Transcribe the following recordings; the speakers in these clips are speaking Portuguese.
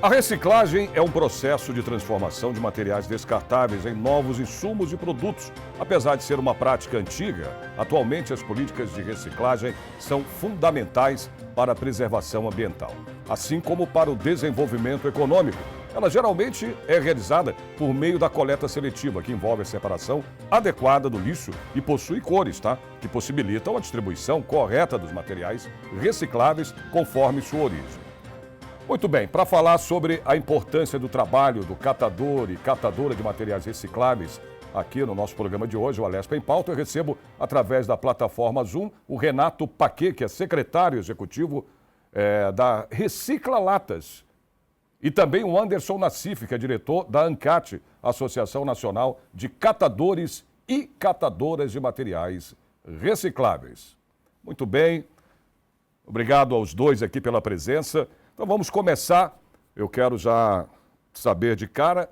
A reciclagem é um processo de transformação de materiais descartáveis em novos insumos e produtos. Apesar de ser uma prática antiga, atualmente as políticas de reciclagem são fundamentais para a preservação ambiental, assim como para o desenvolvimento econômico. Ela geralmente é realizada por meio da coleta seletiva, que envolve a separação adequada do lixo e possui cores, que possibilitam a distribuição correta dos materiais recicláveis conforme sua origem. Muito bem, para falar sobre a importância do trabalho do catador e catadora de materiais recicláveis, aqui no nosso programa de hoje, o Alesp em Pauta, eu recebo, através da plataforma Zoom, o Renato Paquet, que é secretário executivo da Recicla Latas, e também o Anderson Nassif, que é diretor da ANCAT, Associação Nacional de Catadores e Catadoras de Materiais Recicláveis. Muito bem, obrigado aos dois aqui pela presença. Então vamos começar. Eu quero já saber de cara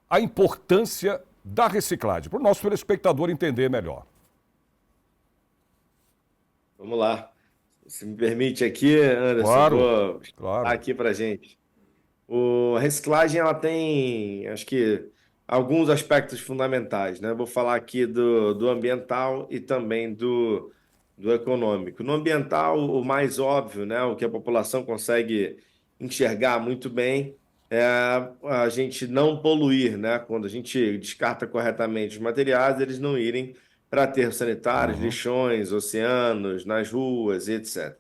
a importância da reciclagem, para o nosso telespectador entender melhor. Vamos lá. Se me permite aqui, Anderson, vou aqui para a gente. A reciclagem ela tem, acho que, alguns aspectos fundamentais, né? Vou falar aqui do ambiental e também do econômico. No ambiental, o mais óbvio, né? O que a população consegue enxergar muito bem é a gente não poluir, né? Quando a gente descarta corretamente os materiais, eles não irem para aterros sanitários, lixões, oceanos, nas ruas, etc.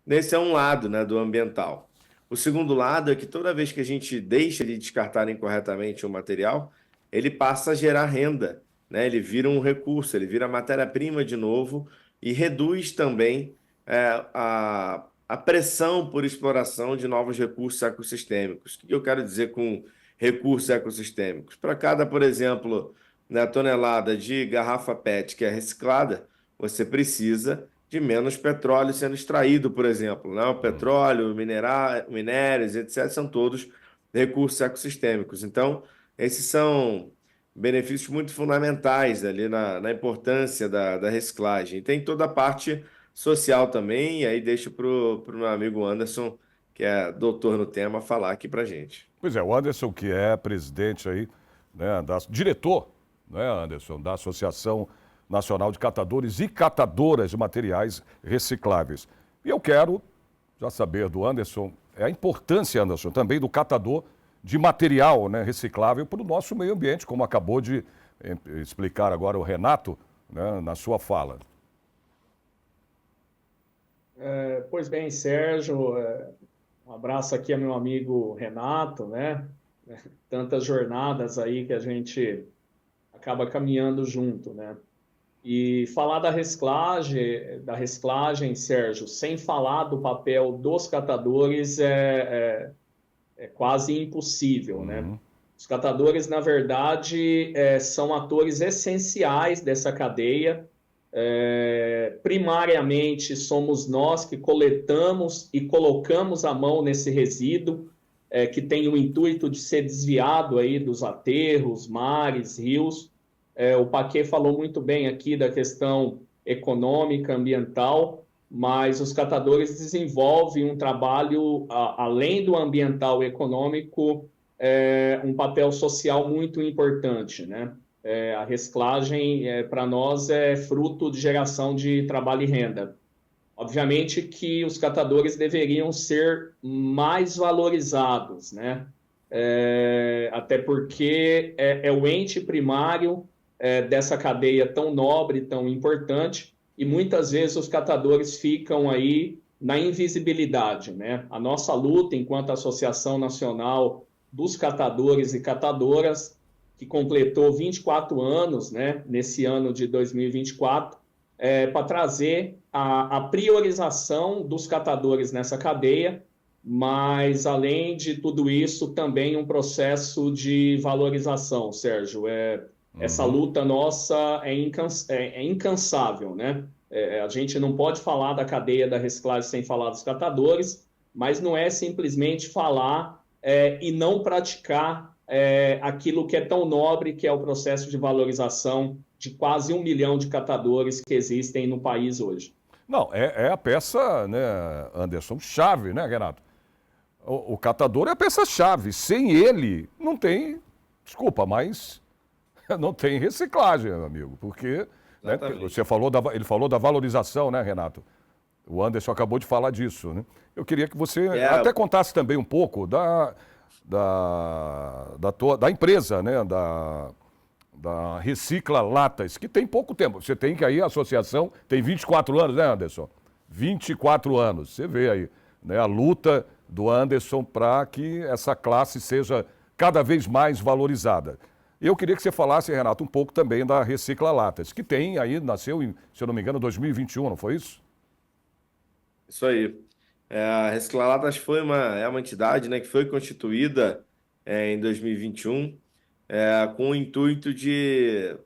Esse é um lado, né, do ambiental. O segundo lado é que toda vez que a gente deixa de descartar incorretamente um material, ele passa a gerar renda, né? Ele vira um recurso, ele vira matéria-prima de novo e reduz também a pressão por exploração de novos recursos ecossistêmicos. O que eu quero dizer com recursos ecossistêmicos? Para cada, por exemplo, né, tonelada de garrafa PET que é reciclada, você precisa de menos petróleo sendo extraído, por exemplo. Né? O petróleo, minérios, etc., são todos recursos ecossistêmicos. Então, esses são benefícios muito fundamentais ali na importância da reciclagem. E tem toda a parte social também, e aí deixo para o meu amigo Anderson, que é doutor no tema, falar aqui para a gente. Pois é, o Anderson, que é presidente aí, né, diretor, né, Anderson, da Associação Nacional de Catadores e Catadoras de Materiais Recicláveis. E eu quero já saber do Anderson, a importância, Anderson, também do catador de material, né, reciclável para o nosso meio ambiente, como acabou de explicar agora o Renato, né, na sua fala. Pois bem, Sérgio, um abraço aqui ao meu amigo Renato, né? Tantas jornadas aí que a gente acaba caminhando junto, né? E falar da reciclagem, Sérgio, sem falar do papel dos catadores é quase impossível, né? Os catadores, na verdade, são atores essenciais dessa cadeia. Primariamente, somos nós que coletamos e colocamos a mão nesse resíduo, que tem o intuito de ser desviado aí dos aterros, mares, rios. O Paquet falou muito bem aqui da questão econômica, ambiental, mas os catadores desenvolvem um trabalho, além do ambiental e econômico, um papel social muito importante, né? A reciclagem, para nós, é fruto de geração de trabalho e renda. Obviamente que os catadores deveriam ser mais valorizados, né? Até porque é o ente primário dessa cadeia tão nobre, tão importante, e muitas vezes os catadores ficam aí na invisibilidade, né? A nossa luta enquanto Associação Nacional dos Catadores e Catadoras, que completou 24 anos, né, nesse ano de 2024, para trazer a priorização dos catadores nessa cadeia, mas, além de tudo isso, também um processo de valorização, Sérgio. Essa luta nossa é incansável, né? A gente não pode falar da cadeia da reciclagem sem falar dos catadores, mas não é simplesmente falar e não praticar aquilo que é tão nobre, que é o processo de valorização de quase 1 milhão de catadores que existem no país hoje. Não, é a peça, né, Anderson, chave, né, Renato? O catador é a peça-chave. Sem ele, não tem, desculpa, mas não tem reciclagem, meu amigo. Porque né, ele falou da valorização, né, Renato? O Anderson acabou de falar disso, né? Eu queria que você até contasse também um pouco da empresa, né? Da Recicla Latas, que tem pouco tempo. Você tem que aí, a associação tem 24 anos, né, Anderson? 24 anos. Você vê aí, né, a luta do Anderson para que essa classe seja cada vez mais valorizada. Eu queria que você falasse, Renato, um pouco também da Recicla Latas, que tem aí, nasceu em, se eu não me engano, 2021, não foi isso? Isso aí. A Recicla Latas é uma entidade, né, que foi constituída em 2021 com o intuito de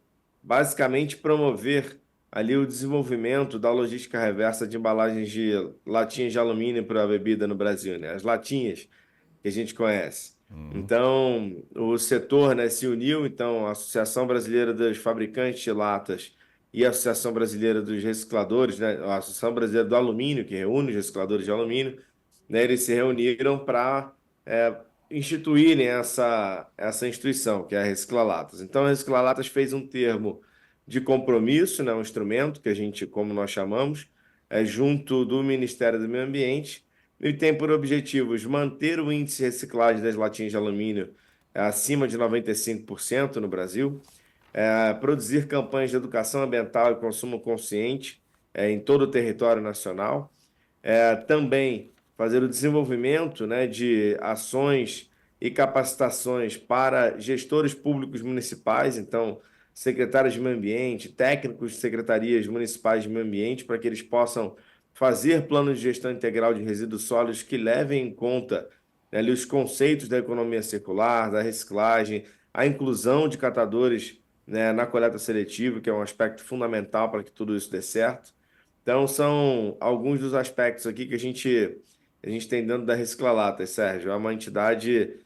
basicamente promover ali o desenvolvimento da logística reversa de embalagens de latinhas de alumínio para bebida no Brasil, né? As latinhas que a gente conhece. Então, o setor, né, se uniu, então, a Associação Brasileira dos Fabricantes de Latas e a Associação Brasileira dos Recicladores, né, a Associação Brasileira do Alumínio, que reúne os recicladores de alumínio, né, eles se reuniram para instituírem essa instituição, que é a Recicla Latas. Então, a Recicla Latas fez um termo de compromisso, né, um instrumento que a gente, como nós chamamos, junto do Ministério do Meio Ambiente, e tem por objetivos manter o índice de reciclagem das latinhas de alumínio acima de 95% no Brasil, produzir campanhas de educação ambiental e consumo consciente em todo o território nacional, também fazer o desenvolvimento, né, de ações e capacitações para gestores públicos municipais, então secretários de meio ambiente, técnicos de secretarias municipais de meio ambiente, para que eles possam fazer planos de gestão integral de resíduos sólidos que levem em conta ali os conceitos da economia circular, da reciclagem, a inclusão de catadores, né, na coleta seletiva, que é um aspecto fundamental para que tudo isso dê certo. Então, são alguns dos aspectos aqui que a gente tem dentro da Recicla Latas, Sérgio. É uma entidade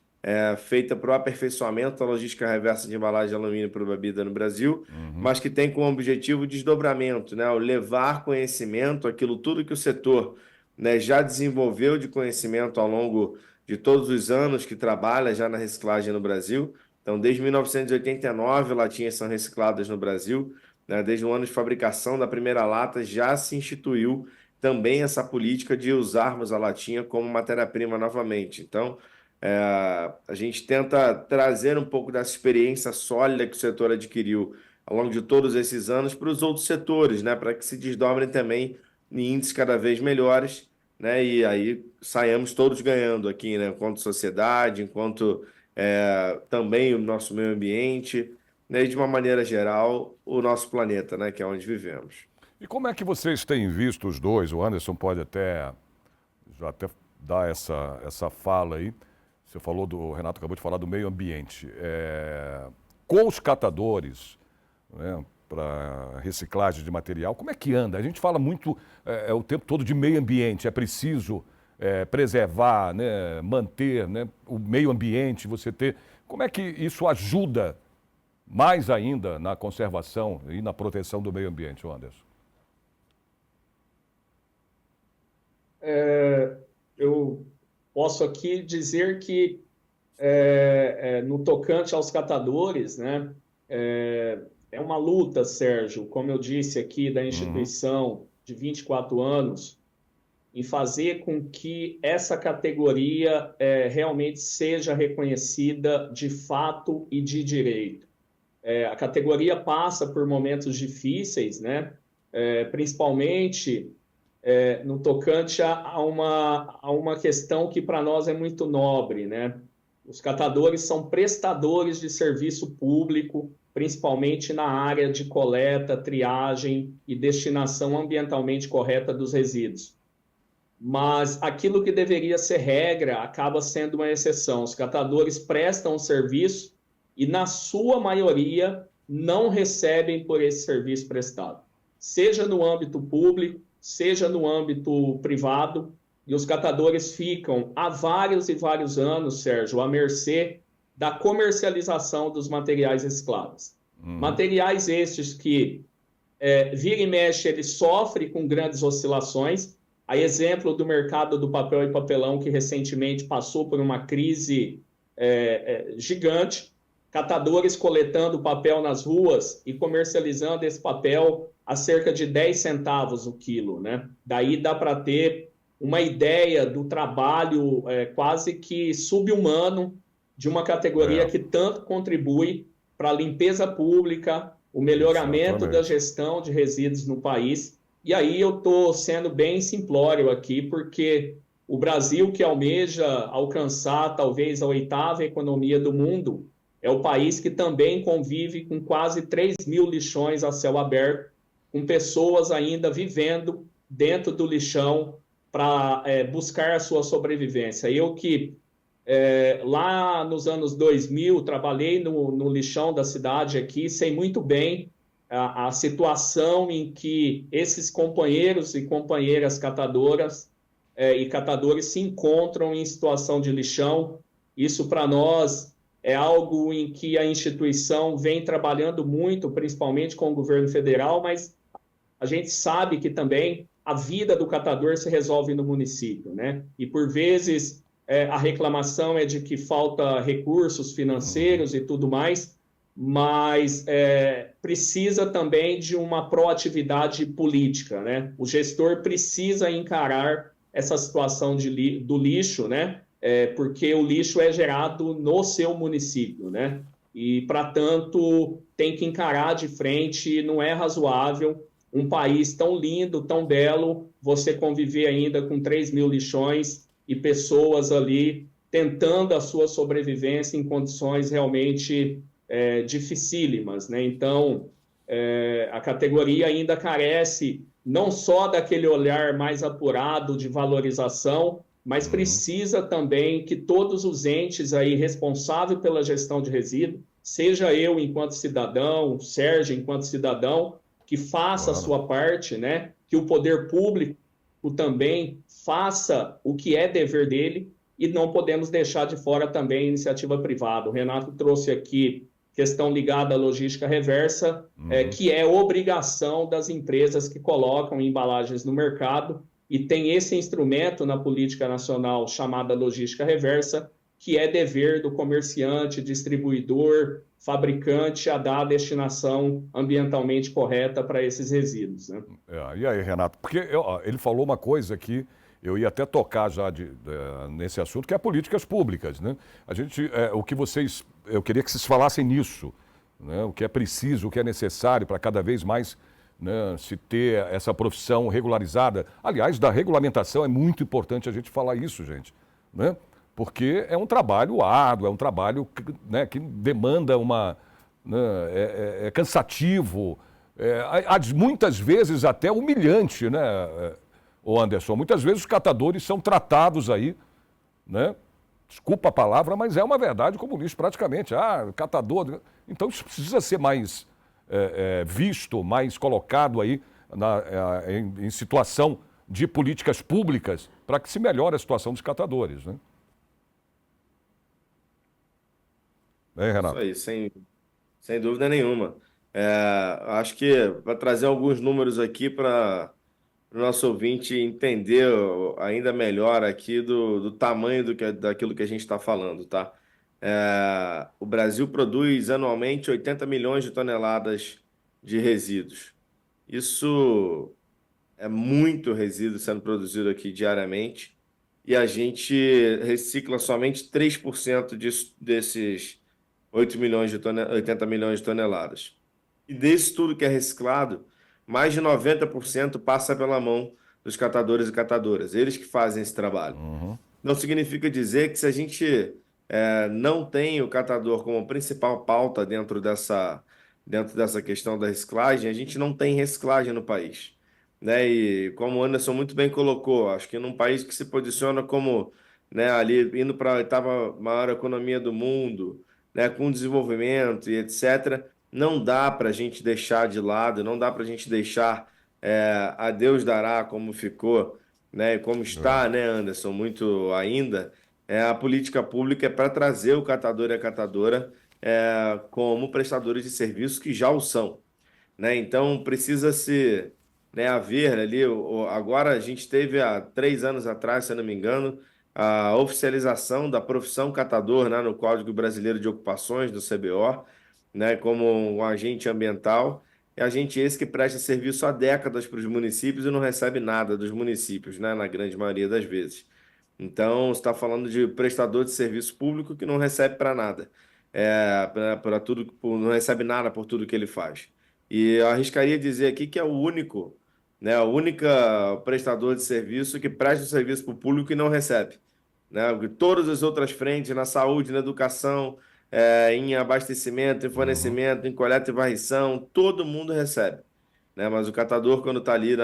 feita para o aperfeiçoamento da logística reversa de embalagem de alumínio para bebida no Brasil, mas que tem como objetivo o desdobramento, né? O levar conhecimento, aquilo tudo que o setor, né, já desenvolveu de conhecimento ao longo de todos os anos que trabalha já na reciclagem no Brasil. Então, desde 1989, latinhas são recicladas no Brasil, né? Desde o ano de fabricação da primeira lata, já se instituiu também essa política de usarmos a latinha como matéria-prima novamente. Então, a gente tenta trazer um pouco dessa experiência sólida que o setor adquiriu ao longo de todos esses anos para os outros setores, né? Para que se desdobrem também em índices cada vez melhores, né? E aí saiamos todos ganhando aqui, né? Enquanto sociedade, enquanto também o nosso meio ambiente, né? E de uma maneira geral, o nosso planeta, né? Que é onde vivemos. E como é que vocês têm visto os dois? O Anderson pode até dar essa fala aí. Você falou o Renato acabou de falar do meio ambiente. Com os catadores, né, para reciclagem de material, como é que anda? A gente fala muito o tempo todo de meio ambiente, é preciso preservar, né, manter, né, o meio ambiente, você ter... Como é que isso ajuda mais ainda na conservação e na proteção do meio ambiente, Anderson? Eu posso aqui dizer que, no tocante aos catadores, né, é uma luta, Sérgio, como eu disse aqui, da instituição de 24 anos, em fazer com que essa categoria realmente seja reconhecida de fato e de direito. A categoria passa por momentos difíceis, né, principalmente... no tocante a uma questão que para nós é muito nobre, né? Os catadores são prestadores de serviço público, principalmente na área de coleta, triagem e destinação ambientalmente correta dos resíduos. Mas aquilo que deveria ser regra acaba sendo uma exceção. Os catadores prestam um serviço e, na sua maioria, não recebem por esse serviço prestado, seja no âmbito público, seja no âmbito privado, e os catadores ficam há vários e vários anos, Sérgio, à mercê da comercialização dos materiais recicláveis. Materiais estes que, vira e mexe, ele sofre com grandes oscilações, A exemplo do mercado do papel e papelão, que recentemente passou por uma crise gigante, catadores coletando papel nas ruas e comercializando esse papel a cerca de 10 centavos o quilo, né? Daí dá para ter uma ideia do trabalho quase que sub-humano de uma categoria que tanto contribui para a limpeza pública, o melhoramento da gestão de resíduos no país. E aí eu estou sendo bem simplório aqui, porque o Brasil, que almeja alcançar talvez a 8ª economia do mundo, é o país que também convive com quase 3 mil lixões a céu aberto, com pessoas ainda vivendo dentro do lixão para buscar a sua sobrevivência. Eu que lá nos anos 2000 trabalhei no lixão da cidade aqui, sei muito bem a situação em que esses companheiros e companheiras catadoras e catadores se encontram em situação de lixão. Isso para nós é algo em que a instituição vem trabalhando muito, principalmente com o governo federal, mas a gente sabe que também a vida do catador se resolve no município, né? E por vezes a reclamação é de que falta recursos financeiros e tudo mais, mas precisa também de uma proatividade política, né? O gestor precisa encarar essa situação do lixo, né? Porque o lixo é gerado no seu município, né? E, para tanto, tem que encarar de frente. Não é razoável um país tão lindo, tão belo, você conviver ainda com 3 mil lixões e pessoas ali tentando a sua sobrevivência em condições realmente dificílimas, né? Então, a categoria ainda carece não só daquele olhar mais apurado de valorização, mas precisa também que todos os entes aí responsáveis pela gestão de resíduos, seja eu enquanto cidadão, o Sérgio enquanto cidadão, que faça a sua parte, né? Que o poder público também faça o que é dever dele, e não podemos deixar de fora também a iniciativa privada. O Renato trouxe aqui questão ligada à logística reversa, que é obrigação das empresas que colocam embalagens no mercado, e tem esse instrumento na política nacional chamada logística reversa, que é dever do comerciante, distribuidor, fabricante a dar a destinação ambientalmente correta para esses resíduos, né? E aí, Renato? Porque ele falou uma coisa que eu ia até tocar já nesse assunto, que é políticas públicas, né? Eu queria que vocês falassem nisso, né? O que é preciso, o que é necessário para cada vez mais, né, se ter essa profissão regularizada. Aliás, da regulamentação é muito importante a gente falar isso, gente, né? Porque é um trabalho árduo, é um trabalho né, que demanda é cansativo, muitas vezes até humilhante, né, ô Anderson? Muitas vezes os catadores são tratados aí, né? Desculpa a palavra, mas é uma verdade como lixo praticamente. Catador. Então isso precisa ser mais visto, mais colocado aí em situação de políticas públicas para que se melhore a situação dos catadores, né? Renato? Isso aí, sem dúvida nenhuma. Acho que vai trazer alguns números aqui para o nosso ouvinte entender ainda melhor aqui do tamanho daquilo que a gente está falando, tá? O Brasil produz anualmente 80 milhões de toneladas de resíduos. Isso é muito resíduo sendo produzido aqui diariamente, e a gente recicla somente 3% desses 80 milhões de toneladas. E desse tudo que é reciclado, mais de 90% passa pela mão dos catadores e catadoras, eles que fazem esse trabalho. Não significa dizer que se a gente não tem o catador como principal pauta dentro dessa questão da reciclagem, a gente não tem reciclagem no país, né? E como o Anderson muito bem colocou, acho que num país que se posiciona como, né, ali indo para a 8ª maior economia do mundo, né, com desenvolvimento e etc., não dá para a gente deixar de lado, não dá para a gente deixar a Deus dará como ficou, né, e como está, né, Anderson, muito ainda. A política pública é para trazer o catador e a catadora como prestadores de serviços que já o são, né? Então precisa-se né, haver ali, agora a gente teve há 3 anos atrás, se eu não me engano, a oficialização da profissão catador, né, no Código Brasileiro de Ocupações, do CBO, né, como um agente ambiental. É agente esse que presta serviço há décadas para os municípios e não recebe nada dos municípios, né, na grande maioria das vezes. Então, você está falando de prestador de serviço público que não recebe para nada, para tudo, não recebe nada por tudo que ele faz. E eu arriscaria dizer aqui que é o único, né, o único prestador de serviço que presta o serviço para o público e não recebe, né? Todas as outras frentes, na saúde, na educação, em abastecimento, em Uhum. fornecimento, em coleta e varrição, todo mundo recebe, né? Mas o catador, quando está ali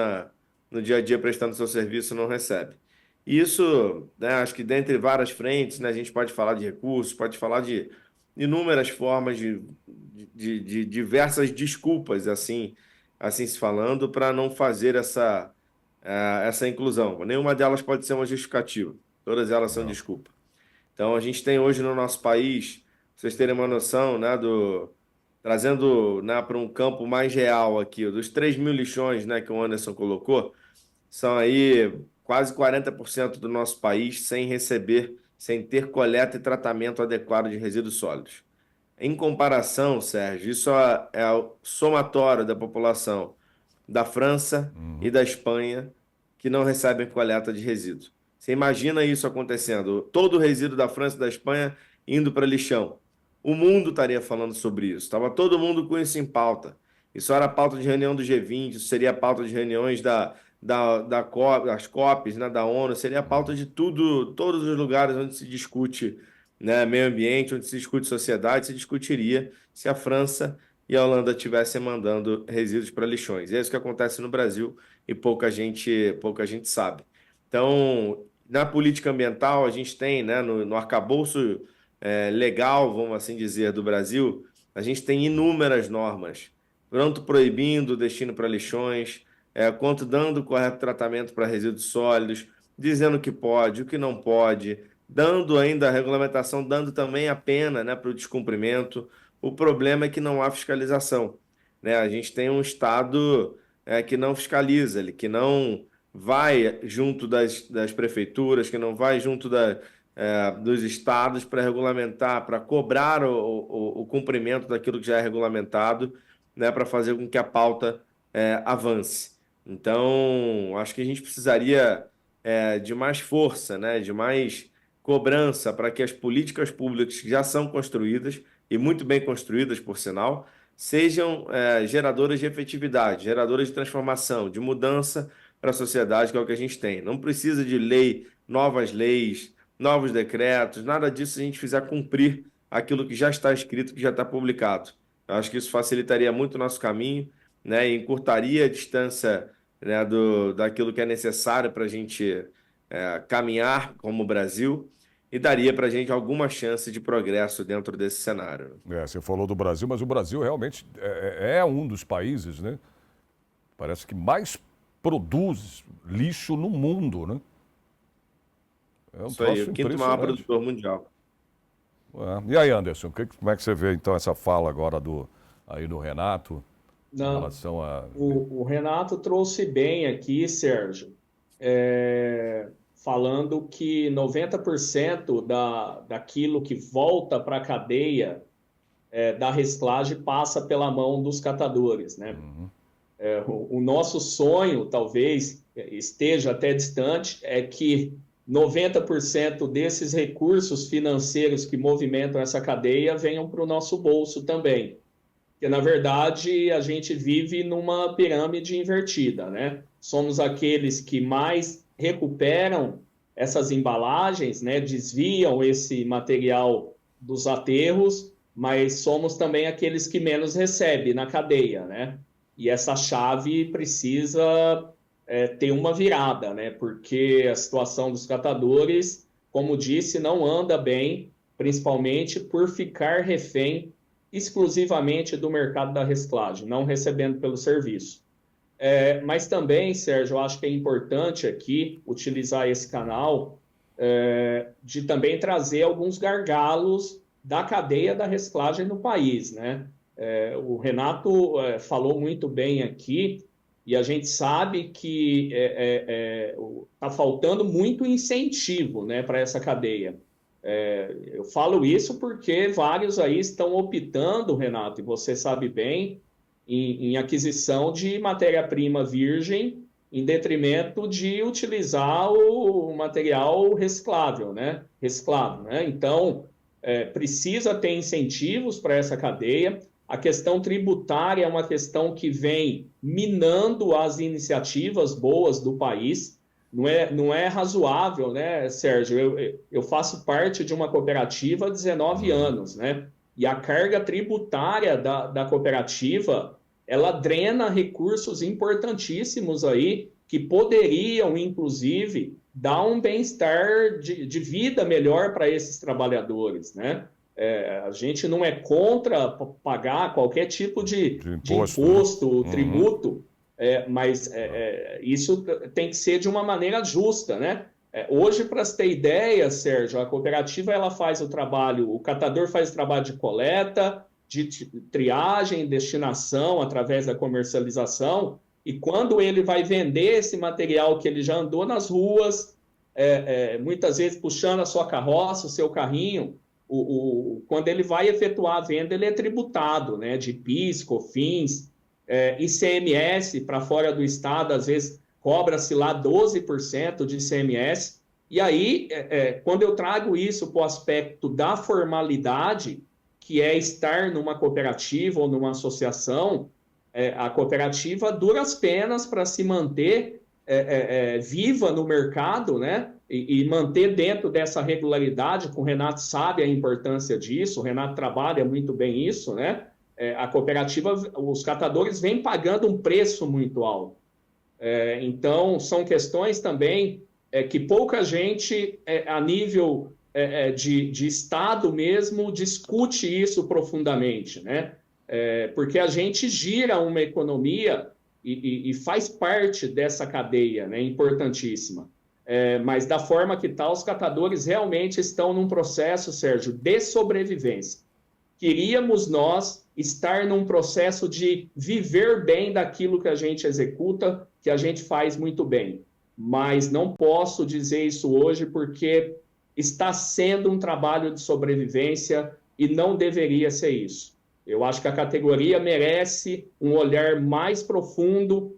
no dia a dia prestando seu serviço, não recebe. E isso, né, acho que dentre várias frentes, né, a gente pode falar de recursos, pode falar de inúmeras formas de diversas desculpas, assim se falando, para não fazer essa inclusão. Nenhuma delas pode ser uma justificativa, todas elas são É. desculpa. Então, a gente tem hoje no nosso país, pra vocês terem uma noção, né, trazendo, né, para um campo mais real aqui, dos 3 mil lixões, né, que o Anderson colocou, são aí quase 40% do nosso país sem receber, sem ter coleta e tratamento adequado de resíduos sólidos. Em comparação, Sérgio, isso é o somatório da população da França e Uhum. da Espanha que não recebem coleta de resíduos. Você imagina isso acontecendo? Todo o resíduo da França e da Espanha indo para lixão. O mundo estaria falando sobre isso. Estava todo mundo com isso em pauta. Isso era pauta de reunião do G20, isso seria pauta de reuniões das COPs, né, da ONU, seria pauta de tudo, todos os lugares onde se discute, né, meio ambiente, onde se discute sociedade, se discutiria se a França e a Holanda estivessem mandando resíduos para lixões. E é isso que acontece no Brasil e pouca gente sabe. Então, na política ambiental, a gente tem, né, no arcabouço legal, vamos assim dizer, do Brasil, a gente tem inúmeras normas, tanto proibindo o destino para lixões, quanto dando o correto tratamento para resíduos sólidos, dizendo o que pode, o que não pode, dando ainda a regulamentação, dando também a pena, né, para o descumprimento. O problema é que não há fiscalização, né? A gente tem um Estado que não fiscaliza, que não vai junto das prefeituras, que não vai junto dos estados para regulamentar, para cobrar o cumprimento daquilo que já é regulamentado, né, para fazer com que a pauta avance. Então, acho que a gente precisaria de mais força, né, de mais cobrança para que as políticas públicas que já são construídas, e muito bem construídas, por sinal, sejam geradoras de efetividade, geradoras de transformação, de mudança para a sociedade, que é o que a gente tem. Não precisa de novas leis, novos decretos, nada disso se a gente fizer cumprir aquilo que já está escrito, que já está publicado. Eu acho que isso facilitaria muito o nosso caminho, né, e encurtaria a distância, né, daquilo que é necessário para a gente caminhar como Brasil e daria para a gente alguma chance de progresso dentro desse cenário. Você falou do Brasil, mas o Brasil realmente é um dos países, né? Parece que mais produz lixo no mundo, né? É um Isso aí, troço o quinto maior impressionante. produtor mundial. E aí, Anderson, como é que você vê então essa fala agora aí do Renato em Não, relação a. o Renato trouxe bem aqui, Sérgio, falando que 90% daquilo que volta para a cadeia da reciclagem passa pela mão dos catadores, né? Uhum. O nosso sonho, talvez esteja até distante, é que 90% desses recursos financeiros que movimentam essa cadeia venham para o nosso bolso também. Porque, na verdade, a gente vive numa pirâmide invertida, né? Somos aqueles que mais recuperam essas embalagens, né? Desviam esse material dos aterros, mas somos também aqueles que menos recebem na cadeia, né? E essa chave precisa ter uma virada, né? Porque a situação dos catadores, como disse, não anda bem, principalmente por ficar refém exclusivamente do mercado da reciclagem, não recebendo pelo serviço. Mas também, Sérgio, eu acho que é importante aqui utilizar esse canal de também trazer alguns gargalos da cadeia da reciclagem no país, né? O Renato falou muito bem aqui e a gente sabe que está faltando muito incentivo, né, para essa cadeia. Eu falo isso porque vários aí estão optando, Renato, e você sabe bem, em aquisição de matéria-prima virgem em detrimento de utilizar o material reciclável, né? Reciclado, né? Então, precisa ter incentivos para essa cadeia. A questão tributária é uma questão que vem minando as iniciativas boas do país. Não é razoável, né, Sérgio? Eu faço parte de uma cooperativa há 19 anos, né? E a carga tributária da cooperativa, ela drena recursos importantíssimos aí que poderiam, inclusive, dar um bem-estar de vida melhor para esses trabalhadores, né? A gente não é contra pagar qualquer tipo de imposto, né? Tributo, mas isso tem que ser de uma maneira justa, né? Hoje, para você ter ideia, Sérgio, a cooperativa ela faz o trabalho, o catador faz o trabalho de coleta, de triagem, destinação, através da comercialização, e quando ele vai vender esse material que ele já andou nas ruas, muitas vezes puxando a sua carroça, o seu carrinho, quando ele vai efetuar a venda, ele é tributado, né, de PIS, COFINS, ICMS para fora do estado, às vezes cobra-se lá 12% de ICMS, e aí, quando eu trago isso para o aspecto da formalidade, que é estar numa cooperativa ou numa associação, a cooperativa dura as penas para se manter viva no mercado, né? E manter dentro dessa regularidade, que o Renato sabe a importância disso, o Renato trabalha muito bem isso, né? A cooperativa, os catadores vêm pagando um preço muito alto. Então, são questões também que pouca gente, a nível de Estado mesmo, discute isso profundamente, né? Porque a gente gira uma economia e faz parte dessa cadeia, né? Importantíssima. Mas da forma que está, os catadores realmente estão num processo, Sérgio, de sobrevivência. Queríamos nós estar num processo de viver bem daquilo que a gente executa, que a gente faz muito bem. Mas não posso dizer isso hoje porque está sendo um trabalho de sobrevivência e não deveria ser isso. Eu acho que a categoria merece um olhar mais profundo,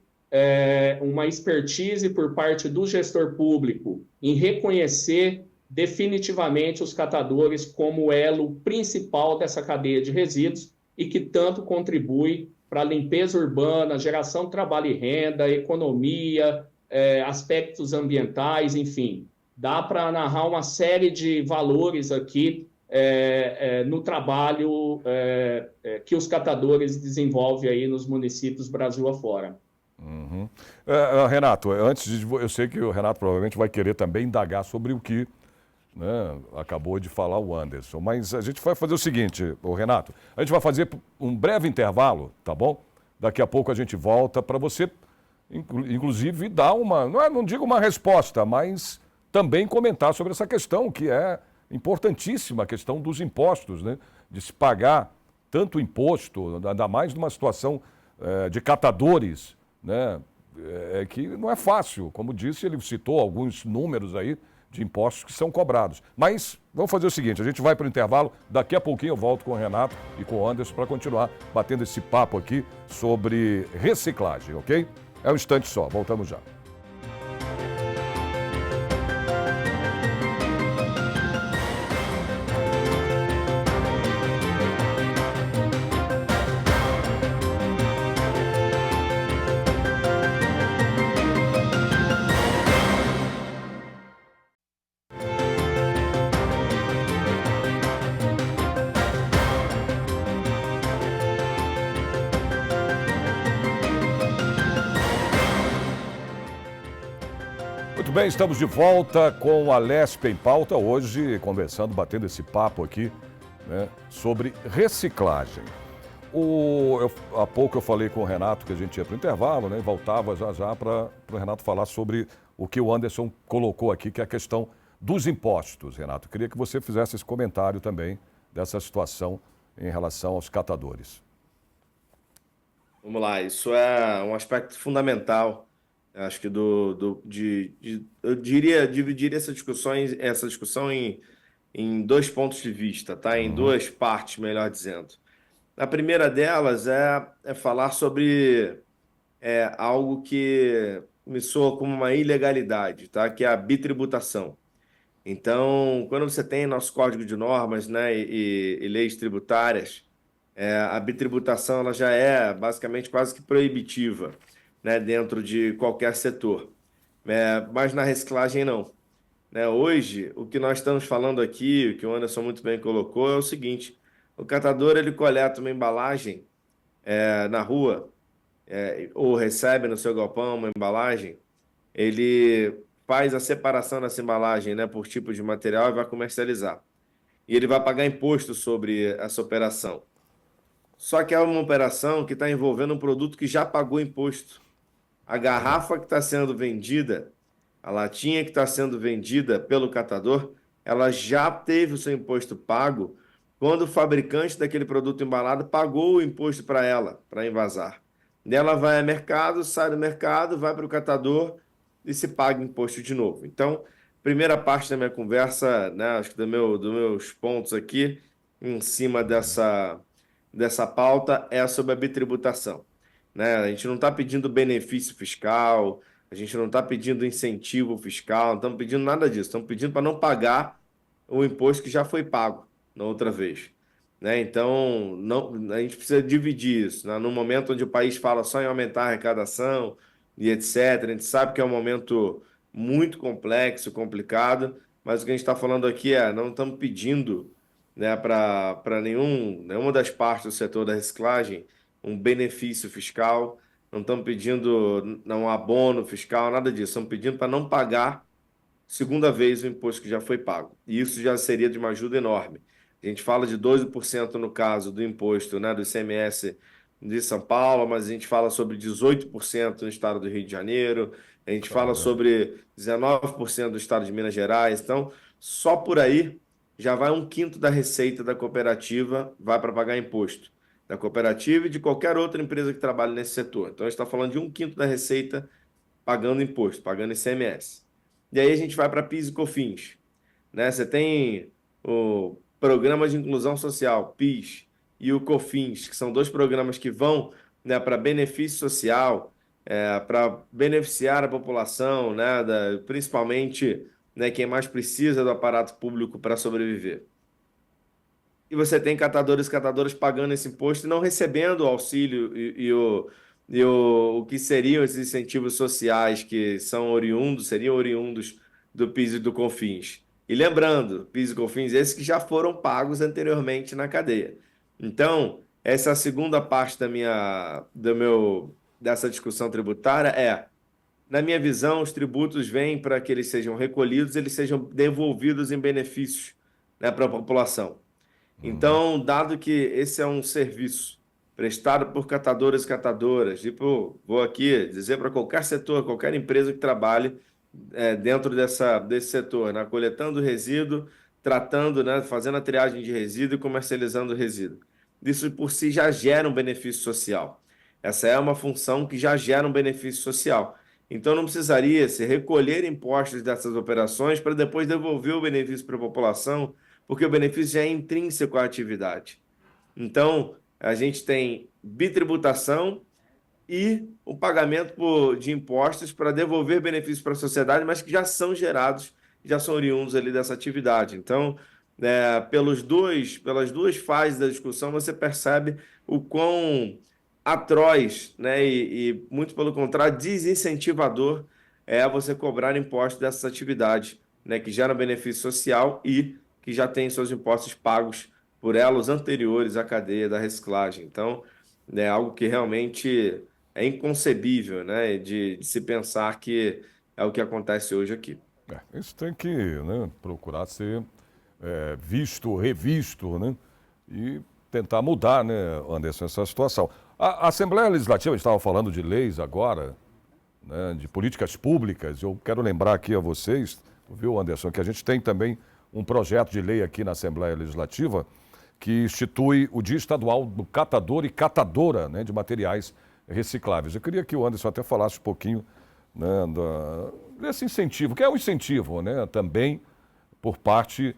uma expertise por parte do gestor público em reconhecer definitivamente os catadores como o elo principal dessa cadeia de resíduos e que tanto contribui para a limpeza urbana, geração de trabalho e renda, economia, aspectos ambientais, enfim. Dá para narrar uma série de valores aqui no trabalho que os catadores desenvolvem aí nos municípios Brasil afora. Uhum. Renato, eu sei que o Renato provavelmente vai querer também indagar sobre o que, né, acabou de falar o Anderson, mas a gente vai fazer o seguinte, Renato, a gente vai fazer um breve intervalo, tá bom? Daqui a pouco a gente volta para você, inclusive, dar não digo uma resposta, mas também comentar sobre essa questão que é importantíssima, a questão dos impostos, né? De se pagar tanto imposto, ainda mais numa situação de catadores, né? Que não é fácil. Como disse, ele citou alguns números aí de impostos que são cobrados. Mas vamos fazer o seguinte, a gente vai para o intervalo, daqui a pouquinho eu volto com o Renato e com o Anderson para continuar batendo esse papo aqui sobre reciclagem, ok? É um instante só, voltamos já. Muito bem, estamos de volta com a Lespe em Pauta, hoje conversando, batendo esse papo aqui, né, sobre reciclagem. Há pouco eu falei com o Renato que a gente ia para o intervalo, né, e voltava já para o Renato falar sobre o que o Anderson colocou aqui, que é a questão dos impostos, Renato. Eu queria que você fizesse esse comentário também dessa situação em relação aos catadores. Vamos lá, isso é um aspecto fundamental, acho que eu dividiria essa discussão em dois pontos de vista, tá? Em Uhum. duas partes, melhor dizendo. A primeira delas é falar sobre algo que me soa como uma ilegalidade, tá? Que é a bitributação. Então, quando você tem nosso código de normas, né, e leis tributárias, a bitributação ela já é basicamente quase que proibitiva, né, dentro de qualquer setor. Mas na reciclagem não. Né? Hoje, o que nós estamos falando aqui, o que o Anderson muito bem colocou, é o seguinte: o catador ele coleta uma embalagem na rua, ou recebe no seu galpão uma embalagem, ele faz a separação dessa embalagem, né, por tipo de material e vai comercializar. E ele vai pagar imposto sobre essa operação. Só que é uma operação que está envolvendo um produto que já pagou imposto. A garrafa que está sendo vendida, a latinha que está sendo vendida pelo catador, ela já teve o seu imposto pago quando o fabricante daquele produto embalado pagou o imposto para ela, para envasar. Ela vai ao mercado, sai do mercado, vai para o catador e se paga imposto de novo. Então, primeira parte da minha conversa, né, acho que dos meus pontos aqui, em cima dessa pauta, é sobre a bitributação. Né? A gente não está pedindo benefício fiscal, a gente não está pedindo incentivo fiscal, não estamos pedindo nada disso, estamos pedindo para não pagar o imposto que já foi pago na outra vez. Né? Então, não, a gente precisa dividir isso. Né? No momento onde o país fala só em aumentar a arrecadação e etc., a gente sabe que é um momento muito complexo, complicado, mas o que a gente está falando aqui não estamos pedindo, né, para nenhuma das partes do setor da reciclagem um benefício fiscal, não estamos pedindo um abono fiscal, nada disso. Estamos pedindo para não pagar segunda vez o imposto que já foi pago. E isso já seria de uma ajuda enorme. A gente fala de 12% no caso do imposto, né, do ICMS de São Paulo, mas a gente fala sobre 18% no estado do Rio de Janeiro, a gente fala sobre 19% do estado de Minas Gerais. Então, só por aí já vai 1/5 da receita da cooperativa vai para pagar imposto. Da cooperativa e de qualquer outra empresa que trabalhe nesse setor. Então, a gente está falando de 1/5 da receita pagando imposto, pagando ICMS. E aí a gente vai para PIS e COFINS. Né? Você tem o Programa de Inclusão Social, PIS, e o COFINS, que são dois programas que vão, né, para benefício social, para beneficiar a população, né, principalmente, né, quem mais precisa do aparato público para sobreviver. E você tem catadores e catadoras pagando esse imposto e não recebendo o auxílio o que seriam esses incentivos sociais que seriam oriundos do PIS e do COFINS. E lembrando, PIS e COFINS, esses que já foram pagos anteriormente na cadeia. Então, essa é a segunda parte dessa discussão tributária na minha visão, os tributos vêm para que eles sejam recolhidos, eles sejam devolvidos em benefícios, né, para a população. Então, dado que esse é um serviço prestado por catadores e catadoras, tipo, vou aqui dizer para qualquer setor, qualquer empresa que trabalhe dentro desse setor, né, coletando resíduo, tratando, né, fazendo a triagem de resíduo e comercializando o resíduo. Isso por si já gera um benefício social. Essa é uma função que já gera um benefício social. Então, não precisaria se recolher impostos dessas operações para depois devolver o benefício para a população, porque o benefício já é intrínseco à atividade. Então, a gente tem bitributação e o pagamento de impostos para devolver benefícios para a sociedade, mas que já são gerados, já são oriundos ali dessa atividade. Então, pelas duas fases da discussão, você percebe o quão atroz, né, e muito pelo contrário, desincentivador é você cobrar impostos dessas atividades, né, que geram benefício social e que já têm seus impostos pagos por elos anteriores à cadeia da reciclagem. Então, é algo que realmente é inconcebível, né, de se pensar que é o que acontece hoje aqui. Isso tem que, né, procurar ser visto, revisto, né, e tentar mudar, né, Anderson, essa situação. A Assembleia Legislativa, a gente estava falando de leis agora, né, de políticas públicas. Eu quero lembrar aqui a vocês, viu, Anderson, que a gente tem também um projeto de lei aqui na Assembleia Legislativa que institui o Dia Estadual do Catador e Catadora, né, de materiais recicláveis. Eu queria que o Anderson até falasse um pouquinho, né, desse incentivo, que é um incentivo, né, também por parte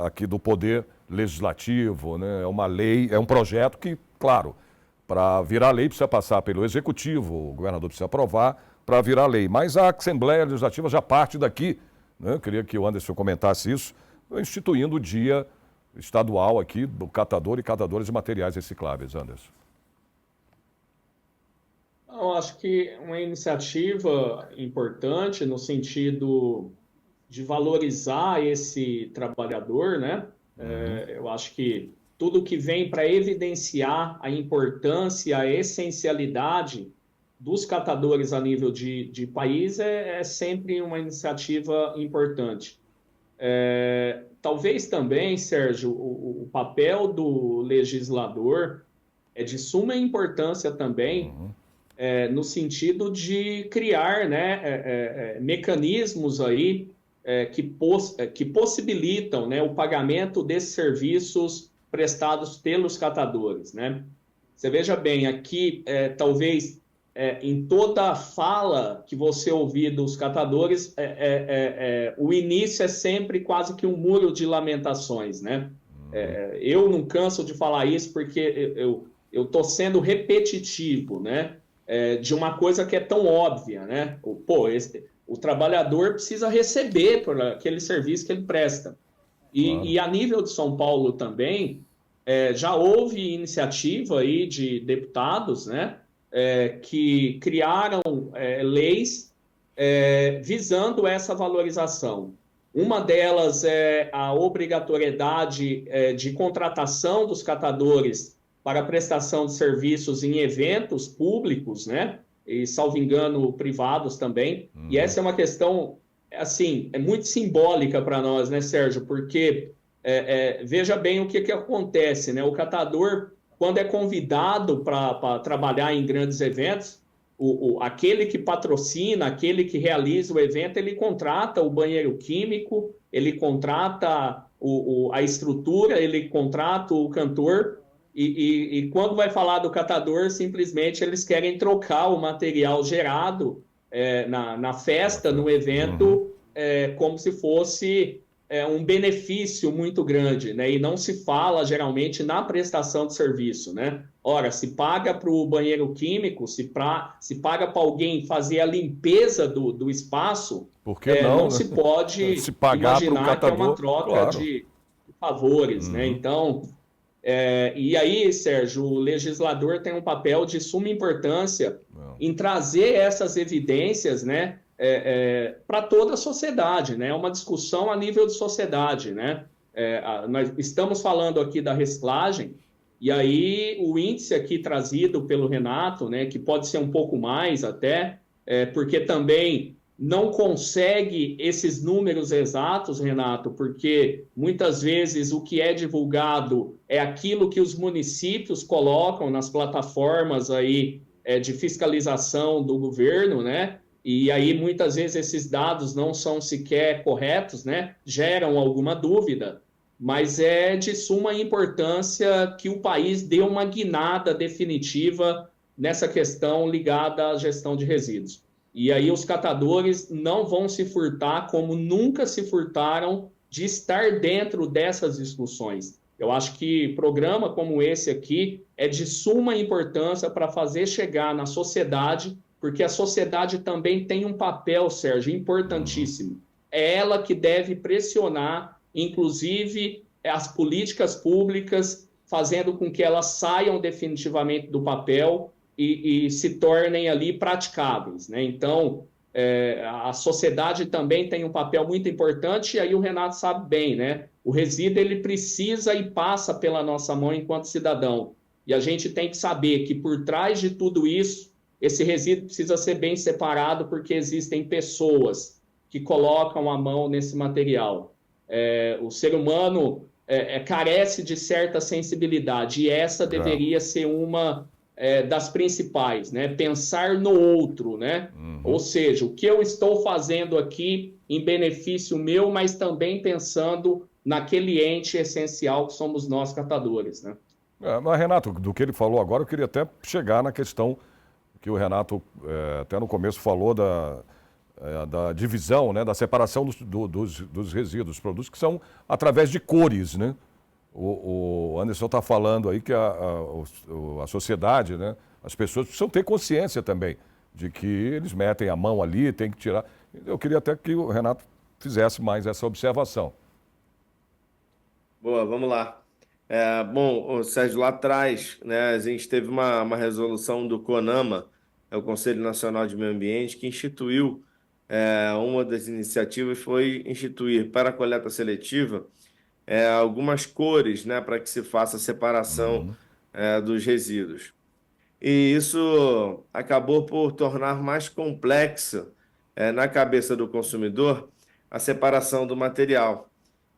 aqui do Poder Legislativo, né, é uma lei, é um projeto que, claro, para virar lei precisa passar pelo Executivo, o governador precisa aprovar para virar lei, mas a Assembleia Legislativa já parte daqui, né, eu queria que o Anderson comentasse isso, instituindo o Dia Estadual aqui do catador e catadoras de materiais recicláveis. Anderson. Eu acho que uma iniciativa importante no sentido de valorizar esse trabalhador, né? Eu acho que tudo que vem para evidenciar a importância, a essencialidade dos catadores a nível de país é sempre uma iniciativa importante. Talvez também, Sérgio, o papel do legislador é de suma importância também, no sentido de criar, né, mecanismos aí que possibilitam, né, o pagamento desses serviços prestados pelos catadores, né? Você veja bem, aqui, talvez, em toda fala que você ouvir dos catadores, o início é sempre quase que um muro de lamentações, né? Eu não canso de falar isso porque eu estou sendo repetitivo, né? De uma coisa que é tão óbvia, né? O trabalhador precisa receber por aquele serviço que ele presta. E a nível de São Paulo também, já houve iniciativa aí de deputados, né? Que criaram leis visando essa valorização. Uma delas é a obrigatoriedade de contratação dos catadores para a prestação de serviços em eventos públicos, né? E, salvo engano, privados também. E essa é uma questão, assim, muito simbólica para nós, né, Sérgio? Porque, veja bem o que acontece, né? O catador, quando é convidado para trabalhar em grandes eventos, aquele que patrocina, aquele que realiza o evento, ele contrata o banheiro químico, ele contrata a estrutura, ele contrata o cantor, e quando vai falar do catador, simplesmente eles querem trocar o material gerado na festa, no evento, como se fosse um benefício muito grande, né? E não se fala, geralmente, na prestação de serviço, né? Ora, se paga para o banheiro químico, se paga para alguém fazer a limpeza do espaço, não, né? Se pode se pagar imaginar catador, que é uma troca, claro, de favores, né? Então, e aí, Sérgio, o legislador tem um papel de suma importância em trazer essas evidências, né? Para toda a sociedade, né? É uma discussão a nível de sociedade, né? Nós estamos falando aqui da reciclagem, e aí o índice aqui trazido pelo Renato, né, que pode ser um pouco mais até, porque também não consegue esses números exatos, Renato, porque muitas vezes o que é divulgado é aquilo que os municípios colocam nas plataformas aí, de fiscalização do governo, né? E aí, muitas vezes, esses dados não são sequer corretos, né? Geram alguma dúvida, mas é de suma importância que o país dê uma guinada definitiva nessa questão ligada à gestão de resíduos. E aí os catadores não vão se furtar como nunca se furtaram de estar dentro dessas discussões. Eu acho que programa como esse aqui é de suma importância para fazer chegar na sociedade, porque a sociedade também tem um papel, Sérgio, importantíssimo. É ela que deve pressionar, inclusive, as políticas públicas, fazendo com que elas saiam definitivamente do papel e se tornem ali praticáveis, né? Então, a sociedade também tem um papel muito importante, e aí o Renato sabe bem, né? O resíduo, ele precisa e passa pela nossa mão enquanto cidadão. E a gente tem que saber que por trás de tudo isso, esse resíduo precisa ser bem separado, porque existem pessoas que colocam a mão nesse material. O ser humano carece de certa sensibilidade, e essa deveria ser uma das principais, né? Pensar no outro, né? Ou seja, o que eu estou fazendo aqui em benefício meu, mas também pensando naquele ente essencial que somos nós, catadores, né? Mas, Renato, do que ele falou agora, eu queria até chegar na questão que o Renato até no começo falou da divisão, né, da separação dos resíduos, produtos que são através de cores, né? O Anderson está falando aí que a sociedade, né, as pessoas precisam ter consciência também de que eles metem a mão ali, tem que tirar. Eu queria até que o Renato fizesse mais essa observação. Boa, vamos lá. Bom, o Sérgio, lá atrás, né, a gente teve uma resolução do CONAMA, o Conselho Nacional de Meio Ambiente, que instituiu, uma das iniciativas foi instituir para a coleta seletiva algumas cores, né, para que se faça a separação dos resíduos. E isso acabou por tornar mais complexo, na cabeça do consumidor, a separação do material.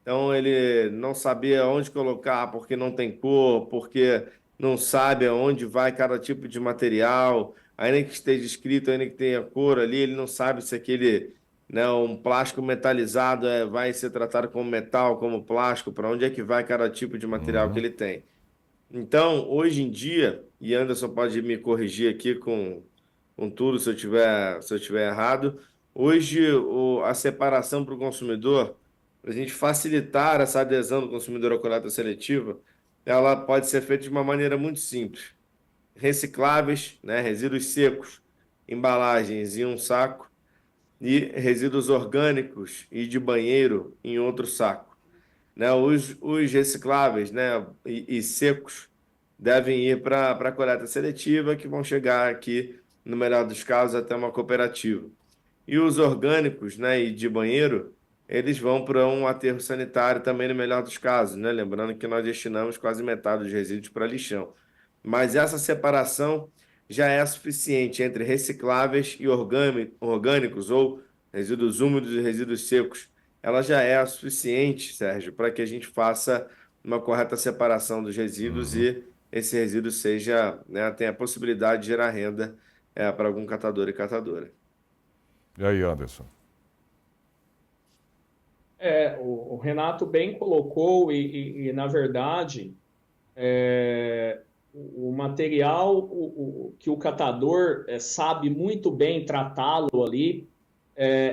Então ele não sabia onde colocar porque não tem cor, porque não sabe aonde vai cada tipo de material, ainda que esteja escrito, ainda que tenha cor ali, ele não sabe se aquele, né, um plástico metalizado vai ser tratado como metal, como plástico, para onde é que vai cada tipo de material que ele tem. Então, hoje em dia, e Anderson pode me corrigir aqui com tudo se eu tiver errado, hoje a separação para o consumidor, para a gente facilitar essa adesão do consumidor à coleta seletiva, ela pode ser feita de uma maneira muito simples. Recicláveis, né, resíduos secos, embalagens em um saco, e resíduos orgânicos e de banheiro em outro saco. Né, os recicláveis, né, e secos devem ir para a coleta seletiva, que vão chegar aqui, no melhor dos casos, até uma cooperativa. E os orgânicos, né, e de banheiro, eles vão para um aterro sanitário também, no melhor dos casos, né? Lembrando que nós destinamos quase metade dos resíduos para lixão. Mas essa separação já é suficiente entre recicláveis e orgânicos, ou resíduos úmidos e resíduos secos. Ela já é suficiente, Sérgio, para que a gente faça uma correta separação dos resíduos e esse resíduo seja, né, tenha a possibilidade de gerar renda para algum catador e catadora. E aí, Anderson? O Renato bem colocou e na verdade, o material que o catador sabe muito bem tratá-lo ali,